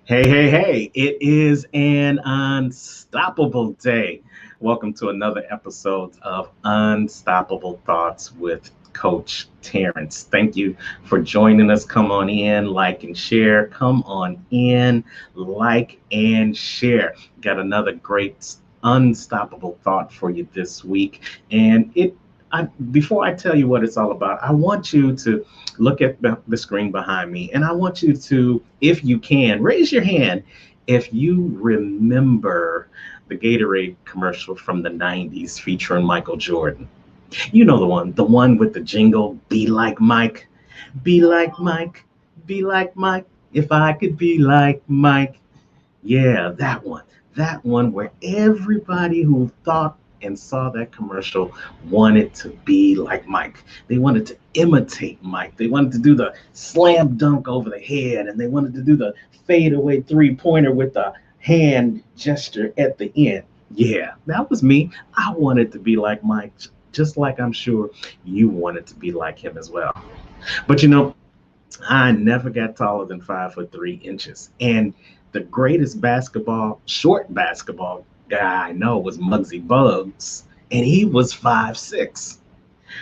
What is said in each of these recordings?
Hey, it is an unstoppable day. Welcome to another episode of Unstoppable Thoughts with Coach Terrence. Thank you for joining us. Come on in, like and share. Come on in, like and share. Got another great unstoppable thought for you this week. And before I tell you what it's all about, I want you to look at the screen behind me, and I want you to, if you can, raise your hand if you remember the Gatorade commercial from the 90s featuring Michael Jordan. You know the one with the jingle, be like Mike, be like Mike, be like Mike, if I could be like Mike. Yeah, that one where everybody who thought and saw that commercial wanted to be like Mike. They wanted to imitate Mike. They wanted to do the slam dunk over the head, and they wanted to do the fadeaway three-pointer with the hand gesture at the end. Yeah, that was me. I wanted to be like Mike, just like I'm sure you wanted to be like him as well. But I never got taller than 5'3" And the greatest short basketball guy I know was Muggsy Bugs, and he was 5'6".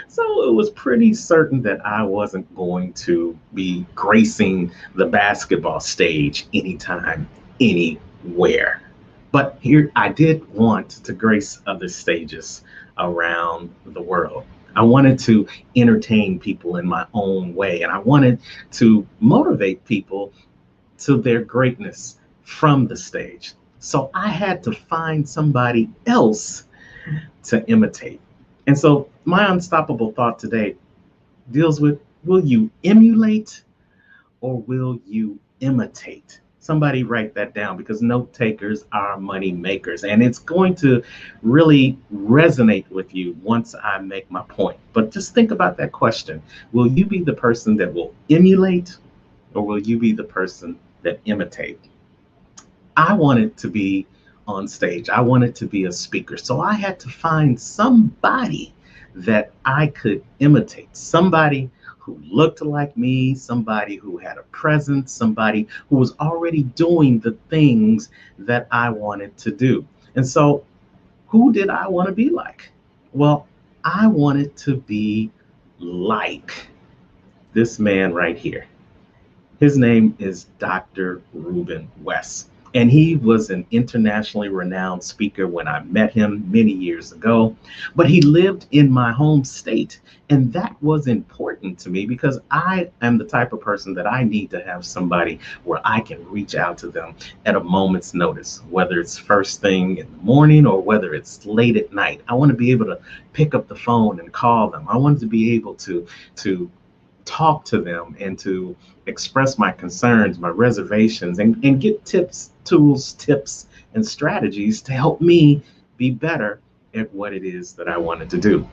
So it was pretty certain that I wasn't going to be gracing the basketball stage anytime, anywhere. But here I did want to grace other stages around the world. I wanted to entertain people in my own way, and I wanted to motivate people to their greatness from the stage. So I had to find somebody else to imitate. And so my unstoppable thought today deals with, will you emulate or will you imitate? Somebody write that down, because note takers are money makers. And it's going to really resonate with you once I make my point. But just think about that question. Will you be the person that will emulate, or will you be the person that imitate? I wanted to be on stage. I wanted to be a speaker. So I had to find somebody that I could imitate, somebody who looked like me, somebody who had a presence, somebody who was already doing the things that I wanted to do. And so, who did I want to be like? Well, I wanted to be like this man right here. His name is Dr. Reuben West. And he was an internationally renowned speaker when I met him many years ago. But he lived in my home state. And that was important to me, because I am the type of person that I need to have somebody where I can reach out to them at a moment's notice, whether it's first thing in the morning or whether it's late at night. I want to be able to pick up the phone and call them. I want to be able to talk to them and to express my concerns, my reservations, and get tips, and strategies to help me be better at what it is that I wanted to do.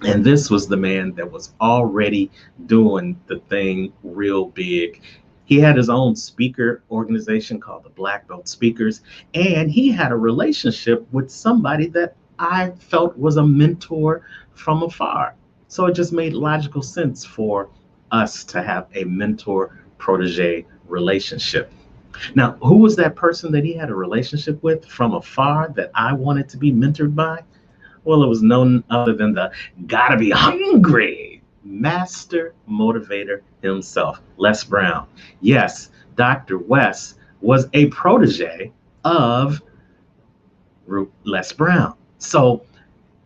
And this was the man that was already doing the thing real big. He had his own speaker organization called the Black Belt Speakers, and he had a relationship with somebody that I felt was a mentor from afar. So it just made logical sense for us to have a mentor protege relationship. Now, who was that person that he had a relationship with from afar that I wanted to be mentored by? Well, it was none other than the gotta be hungry master motivator himself, Les Brown. Yes, Dr. West was a protege of Les Brown. So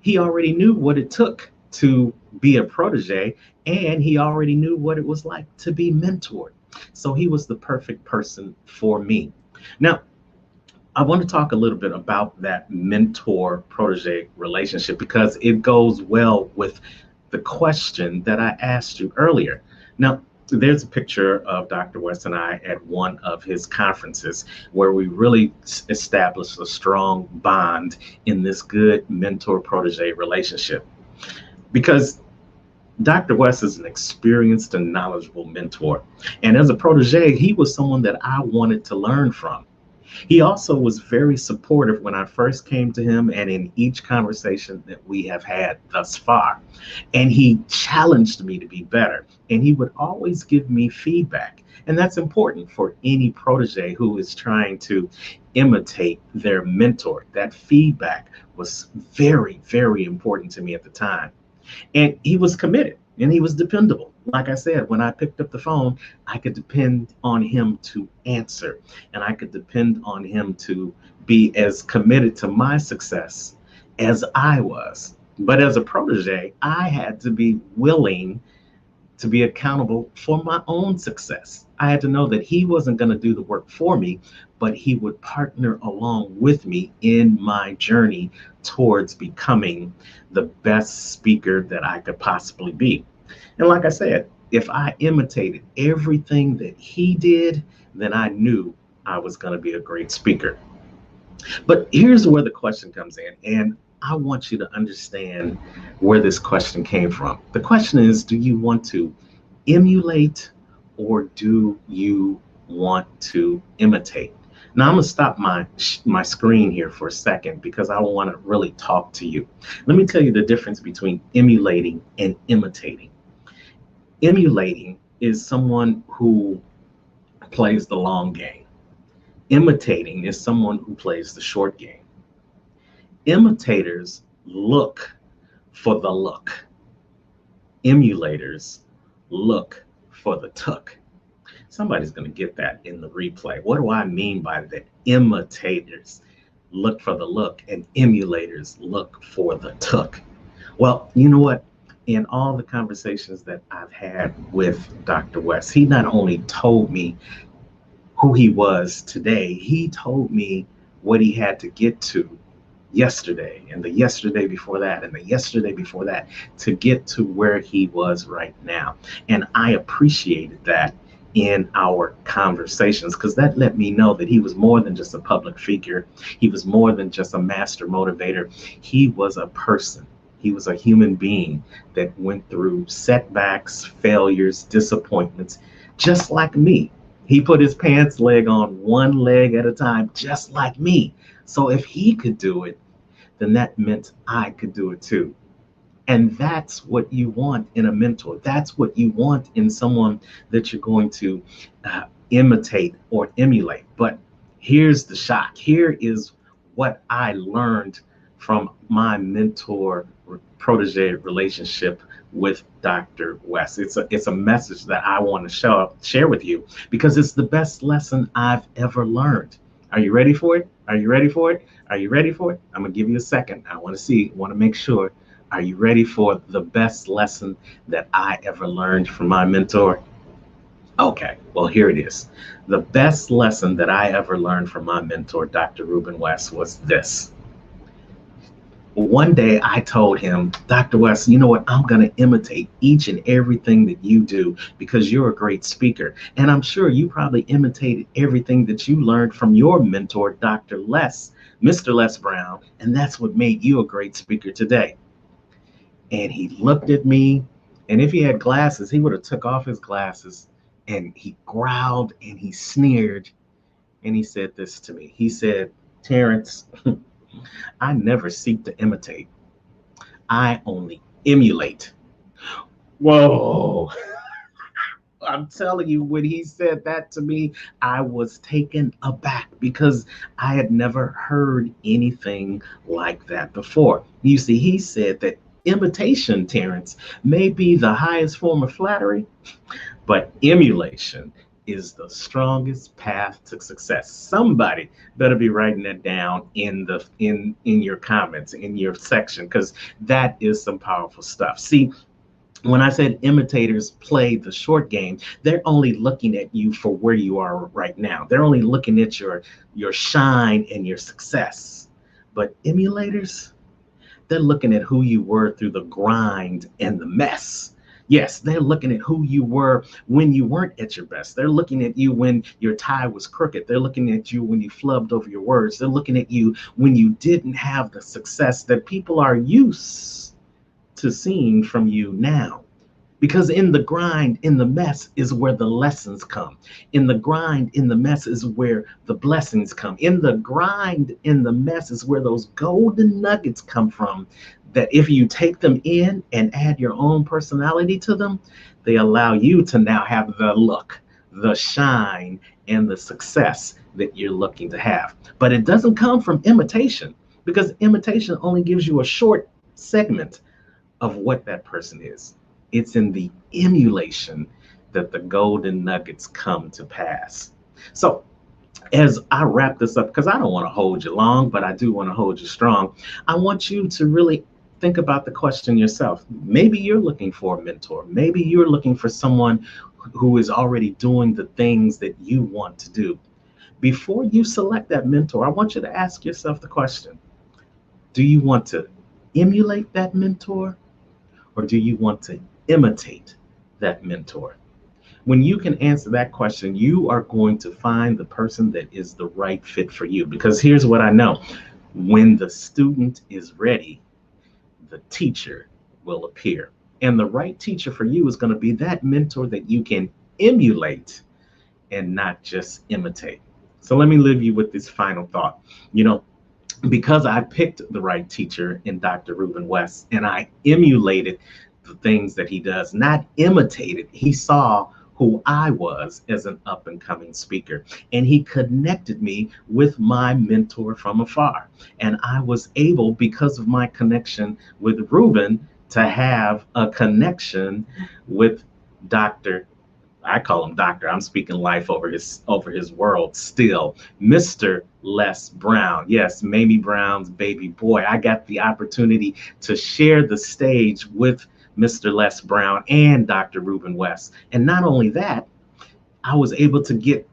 he already knew what it took to be a protege, and he already knew what it was like to be mentored. So he was the perfect person for me. Now, I want to talk a little bit about that mentor protege relationship, because it goes well with the question that I asked you earlier. Now, there's a picture of Dr. West and I at one of his conferences where we really established a strong bond in this good mentor protege relationship. Because Dr. West is an experienced and knowledgeable mentor. And as a protege, he was someone that I wanted to learn from. He also was very supportive when I first came to him and in each conversation that we have had thus far. And he challenged me to be better. And he would always give me feedback. And that's important for any protege who is trying to imitate their mentor. That feedback was very, very important to me at the time. And he was committed and he was dependable. Like I said, when I picked up the phone, I could depend on him to answer, and I could depend on him to be as committed to my success as I was. But as a protege, I had to be willing to be accountable for my own success. I had to know that he wasn't going to do the work for me, but he would partner along with me in my journey towards becoming the best speaker that I could possibly be. And like I said, if I imitated everything that he did, then I knew I was going to be a great speaker. But here's where the question comes in. And I want you to understand where this question came from. The question is, do you want to emulate or do you want to imitate? Now I'm going to stop my screen here for a second because I want to really talk to you. Let me tell you the difference between emulating and imitating. Emulating is someone who plays the long game. Imitating is someone who plays the short game. Imitators look for the look. Emulators look for the tuck. Somebody's going to get that in the replay. What do I mean by that? Imitators look for the look and emulators look for the tuck. Well, you know what? In all the conversations that I've had with Dr. West, he not only told me who he was today, he told me what he had to get to yesterday and the yesterday before that and the yesterday before that to get to where he was right now. And I appreciated that in our conversations because that let me know that he was more than just a public figure. He was more than just a master motivator. He was a person. He was a human being that went through setbacks, failures, disappointments, just like me. He put his pants leg on one leg at a time, just like me. So if he could do it, then that meant I could do it too. And that's what you want in a mentor. That's what you want in someone that you're going to imitate or emulate. But here's the shock. Here is what I learned from my mentor protege relationship with Dr. West. It's a message that I want to share with you because it's the best lesson I've ever learned. Are you ready for it? Are you ready for it? Are you ready for it? I'm going to give you a second. I want to make sure. Are you ready for the best lesson that I ever learned from my mentor? Okay, well, here it is. The best lesson that I ever learned from my mentor, Dr. Reuben West, was this. One day I told him, Dr. West, you know what? I'm going to imitate each and everything that you do because you're a great speaker. And I'm sure you probably imitated everything that you learned from your mentor, Mr. Les Brown. And that's what made you a great speaker today. And he looked at me, and if he had glasses, he would have took off his glasses, and he growled and he sneered. And he said this to me. He said, Terrence, I never seek to imitate. I only emulate. Whoa. I'm telling you, when he said that to me, I was taken aback because I had never heard anything like that before. You see, he said that imitation, Terrence, may be the highest form of flattery, but emulation is the strongest path to success. Somebody better be writing that down in your comments, in your section, because that is some powerful stuff. See, when I said imitators play the short game, they're only looking at you for where you are right now. They're only looking at your shine and your success. But emulators, they're looking at who you were through the grind and the mess. Yes, they're looking at who you were when you weren't at your best. They're looking at you when your tie was crooked. They're looking at you when you flubbed over your words. They're looking at you when you didn't have the success that people are used to seeing from you now. Because in the grind, in the mess is where the lessons come. In the grind, in the mess is where the blessings come. In the grind, in the mess is where those golden nuggets come from, that if you take them in and add your own personality to them, they allow you to now have the look, the shine and the success that you're looking to have. But it doesn't come from imitation, because imitation only gives you a short segment of what that person is. It's in the emulation that the golden nuggets come to pass. So, as I wrap this up, because I don't want to hold you long, but I do want to hold you strong, I want you to really think about the question yourself. Maybe you're looking for a mentor. Maybe you're looking for someone who is already doing the things that you want to do. Before you select that mentor, I want you to ask yourself the question: do you want to emulate that mentor, or do you want to imitate that mentor? When you can answer that question, you are going to find the person that is the right fit for you. Because here's what I know: when the student is ready, the teacher will appear. And the right teacher for you is going to be that mentor that you can emulate and not just imitate. So let me leave you with this final thought. Because I picked the right teacher in Dr. Reuben West, and I emulated the things that he does, not imitated. He saw who I was as an up and coming speaker, and he connected me with my mentor from afar. And I was able, because of my connection with Reuben, to have a connection with Dr. I call him Doctor. I'm speaking life over his world still. Mr. Les Brown. Yes, Mamie Brown's baby boy. I got the opportunity to share the stage with Mr. Les Brown and Dr. Reuben West. And not only that, I was able to get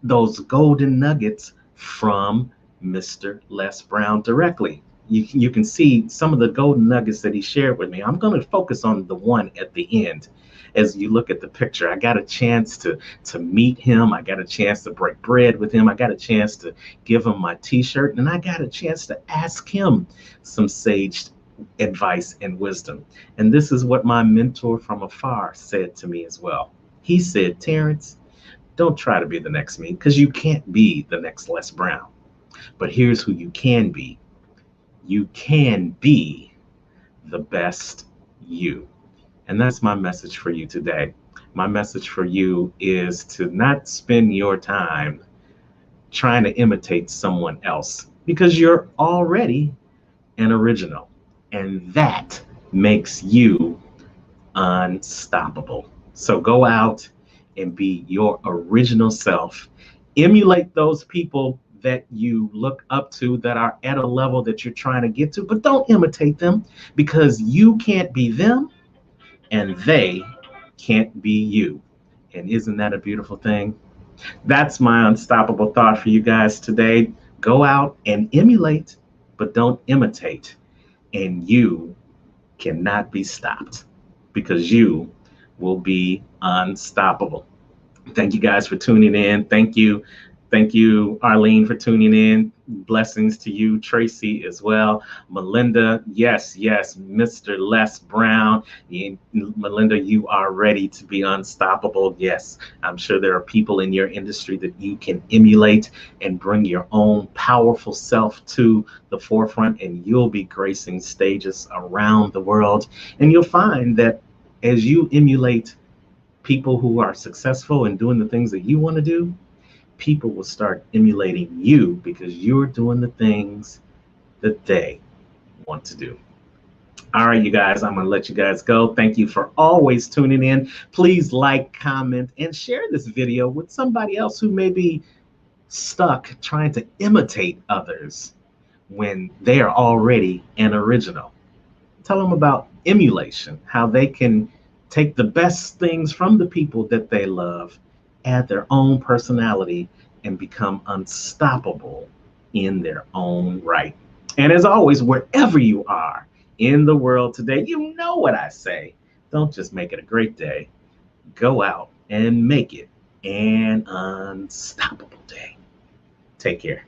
those golden nuggets from Mr. Les Brown directly. You can see some of the golden nuggets that he shared with me. I'm going to focus on the one at the end. As you look at the picture, I got a chance to meet him. I got a chance to break bread with him. I got a chance to give him my t-shirt, and I got a chance to ask him some sage advice and wisdom. And this is what my mentor from afar said to me as well. He said, "Terrence, don't try to be the next me, because you can't be the next Les Brown. But here's who you can be. You can be the best you." And that's my message for you today. My message for you is to not spend your time trying to imitate someone else, because you're already an original, and that makes you unstoppable. So go out and be your original self. Emulate those people that you look up to that are at a level that you're trying to get to, but don't imitate them, because you can't be them and they can't be you. And isn't that a beautiful thing? That's my unstoppable thought for you guys today. Go out and emulate, but don't imitate. And you cannot be stopped, because you will be unstoppable. Thank you guys for tuning in. Thank you, Arlene, for tuning in. Blessings to you, Tracy, as well. Melinda, yes, Mr. Les Brown. Melinda, you are ready to be unstoppable. Yes, I'm sure there are people in your industry that you can emulate and bring your own powerful self to the forefront, and you'll be gracing stages around the world. And you'll find that as you emulate people who are successful and doing the things that you want to do, people will start emulating you, because you're doing the things that they want to do. All right, you guys, I'm going to let you guys go. Thank you for always tuning in. Please like, comment, and share this video with somebody else who may be stuck trying to imitate others when they are already an original. Tell them about emulation, how they can take the best things from the people that they love, add their own personality, and become unstoppable in their own right. And as always, wherever you are in the world today, you know what I say. Don't just make it a great day. Go out and make it an unstoppable day. Take care.